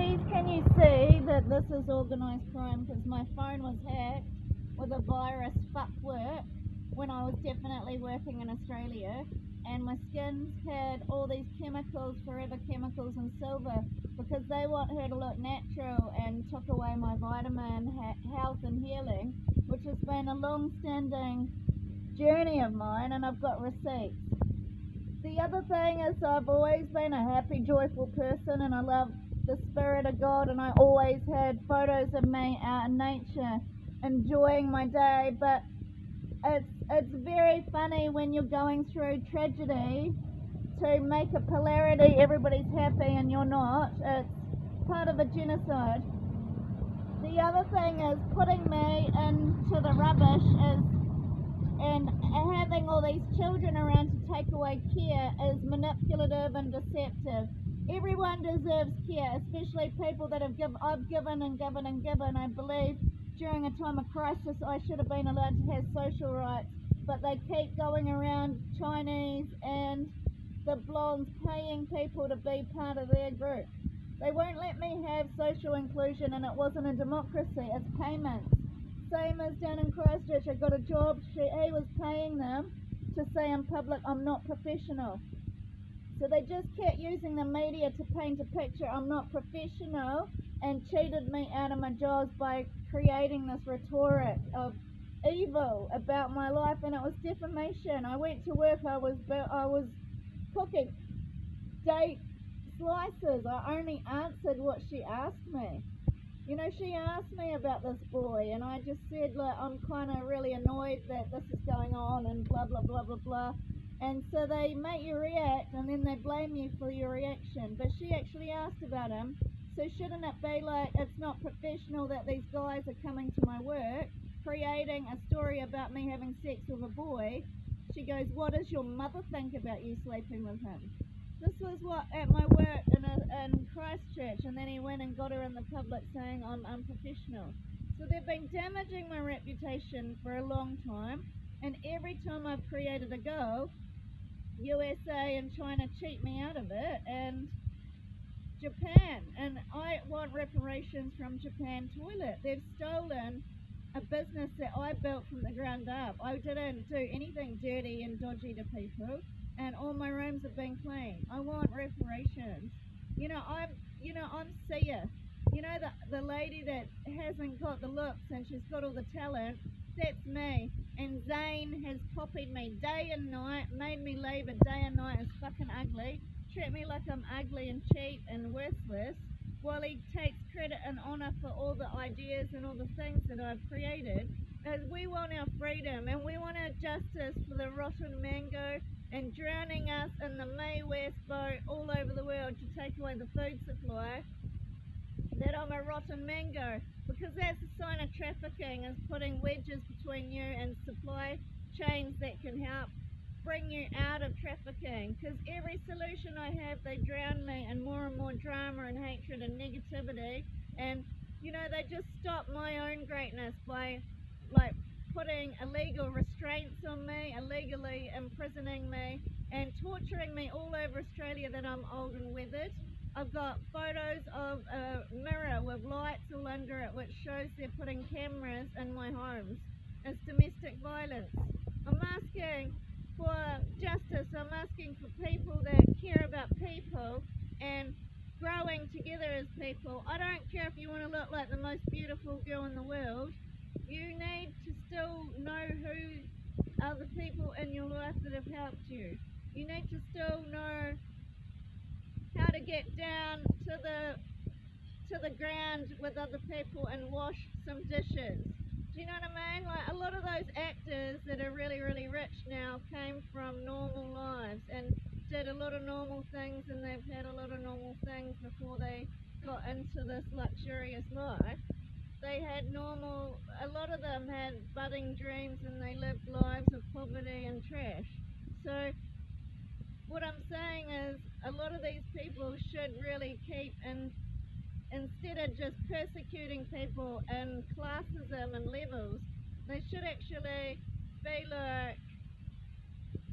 Please can you see that this is organised crime, because my phone was hacked with a virus fuck work when I was definitely working in Australia, and my skin's had all these chemicals, forever chemicals and silver, because they want her to look natural, and took away my vitamin health and healing, which has been a long-standing journey of mine, and I've got receipts. The other thing is I've always been a happy, joyful person, and I love the spirit of God, and I always had photos of me out in nature enjoying my day. But it's very funny when you're going through tragedy to make a polarity, everybody's happy and you're not. It's part of a genocide. The other thing is putting me into the rubbish and having all these children around to take away care is manipulative and deceptive. Everyone deserves care, especially people that I've given and given and given. I believe during a time of crisis I should have been allowed to have social rights, but they keep going around, Chinese and the blondes, paying people to be part of their group. They won't let me have social inclusion, and it wasn't a democracy, it's payments. Same as down in Christchurch, I got a job, he was paying them to say in public I'm not professional. So they just kept using the media to paint a picture I'm not professional, and cheated me out of my jobs by creating this rhetoric of evil about my life, and it was defamation. I went to work, I was cooking date slices. I only answered what she asked me. You know, she asked me about this boy, and I just said, like, I'm kind of really annoyed that this is going on, and blah, blah, blah, blah, blah. And so they make you react, and then they blame you for your reaction. But she actually asked about him, so shouldn't it be like, it's not professional that these guys are coming to my work, creating a story about me having sex with a boy? She goes, what does your mother think about you sleeping with him? This was what at my work in Christchurch, and then he went and got her in the public saying I'm unprofessional. So they've been damaging my reputation for a long time, and every time I've created a go, USA and China cheat me out of it, and Japan, and I want reparations from Japan Toilet. They've stolen a business that I built from the ground up. I didn't do anything dirty and dodgy to people, and all my rooms have been clean. I want reparations. I'm Sia. You know, the lady that hasn't got the looks and she's got all the talent, that's me. And Zane has copied me day and night, made me labor day and night as fucking ugly, treat me like I'm ugly and cheap and worthless, while he takes credit and honour for all the ideas and all the things that I've created. As we want our freedom, and we want our justice for the rotten mango and drowning us in the Mae West boat all over the world to take away the food supply, that I'm a rotten mango, because that's a sign of trafficking, is putting wedges between you and supply chains that can help bring you out of trafficking. Because every solution I have, they drown me in more and more drama and hatred and negativity, and they just stop my own greatness by like putting illegal restraints on me, illegally imprisoning me and torturing me all over Australia that I'm old and weathered. I've got photos of a mirror with lights all under it which shows they're putting cameras in my homes. It's domestic violence. I'm asking for justice. I'm asking for people that care about people and growing together as people. I don't care if you want to look like the most beautiful girl in the world. You need to still know who are the people in your life that have helped you. You need to still know how to get down to the ground with other people and wash some dishes. Do you know what I mean? Like, a lot of those actors that are really, really rich now came from normal lives and did a lot of normal things, and they've had a lot of normal things before they got into this luxurious life. They had a lot of them had budding dreams, and they lived lives of poverty and trash. So what I'm saying is, a lot of these people should really keep, and instead of just persecuting people in classism and levels, they should actually be like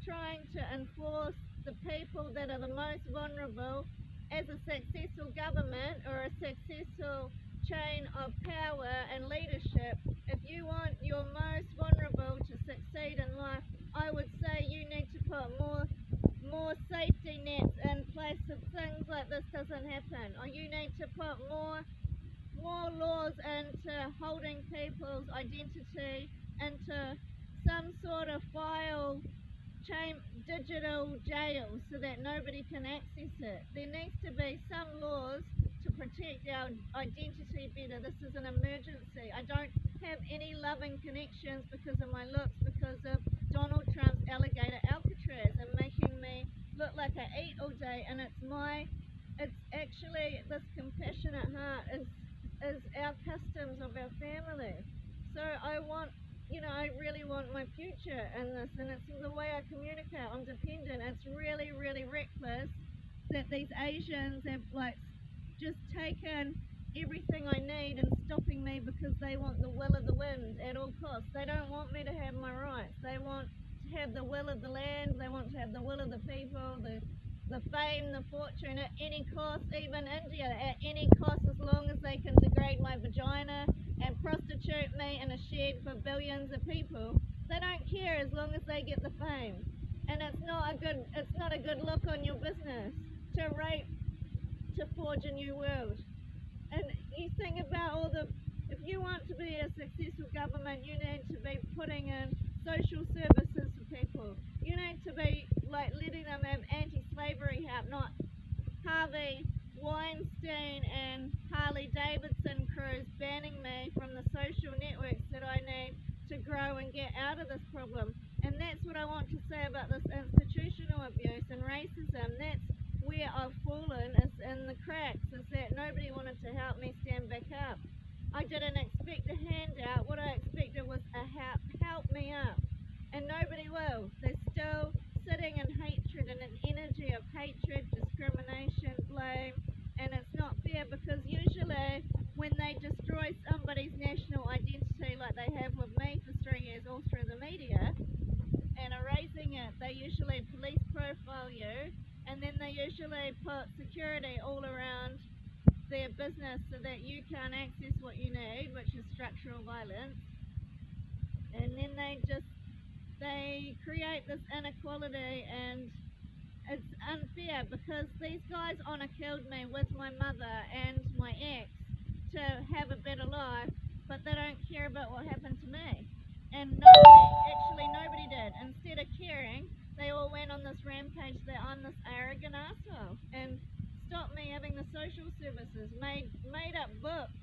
trying to enforce the people that are the most vulnerable as a successful government or a successful chain of power and leadership, if you want your most vulnerable to succeed in life, I would say you need to put more safety nets in place so things like this doesn't happen. Or you need to put more laws into holding people's identity into some sort of file digital jail so that nobody can access it. There needs to be some laws to protect our identity better. This is an emergency. I don't have any loving connections because of my looks, because of Donald Trump's alligator Alcatraz and making me look like I eat all day. And it's actually this compassionate heart is our customs of our family. So I really want my future in this, and it's the way I communicate. I'm dependent. It's really, really reckless that these Asians have just taken everything I need and stopping me because they want the will of the wind at all costs. They don't want me to have my rights. They want to have the will of the land. They want to have the will of the people, the fame, the fortune at any cost, even India at any cost, as long as they can degrade my vagina and prostitute me in a shed for billions of people. They don't care as long as they get the fame. And it's not a good look on your business to rape, to forge a new world. And you think about if you want to be a successful government, you need to be putting in social services for people. You need to be letting them have anti-slavery help, not Harvey Weinstein and Harley Davidson crews banning me from the social networks that I need to grow and get out of this problem. And that's what I want to say about this institutional abuse and racism. That's where I've fallen, is in the cracks, is that nobody wanted to help me stand back up. I didn't expect a handout. What I expected was a help me up. And nobody will. They're still sitting in hatred and an energy of hatred, discrimination, blame, and it's not fair because usually when they destroy somebody's national identity like they have with me for 3 years all through the media and erasing it, they usually police profile you, and then they usually put security all around their business so that you can't access what you need, which is structural violence. And then they create this inequality, and it's unfair because these guys honor killed me with my mother and my ex to have a better life, but they don't care about what happened to me. And nobody did. Instead of caring, they all went on this rampage that I'm this arrogant asshole and stopped me having the social services, made up books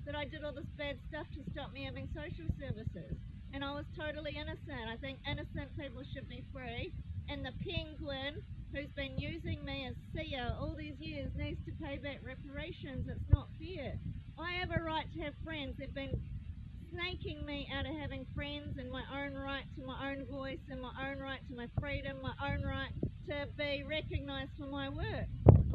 that I did all this bad stuff to stop me having social services. And I was totally innocent. I think innocent people should be free. And the penguin who's been using me as seer all these years needs to pay back reparations. It's not fair. I have a right to have friends. They've been snaking me out of having friends and my own right to my own voice and my own right to my freedom, my own right to be recognised for my work.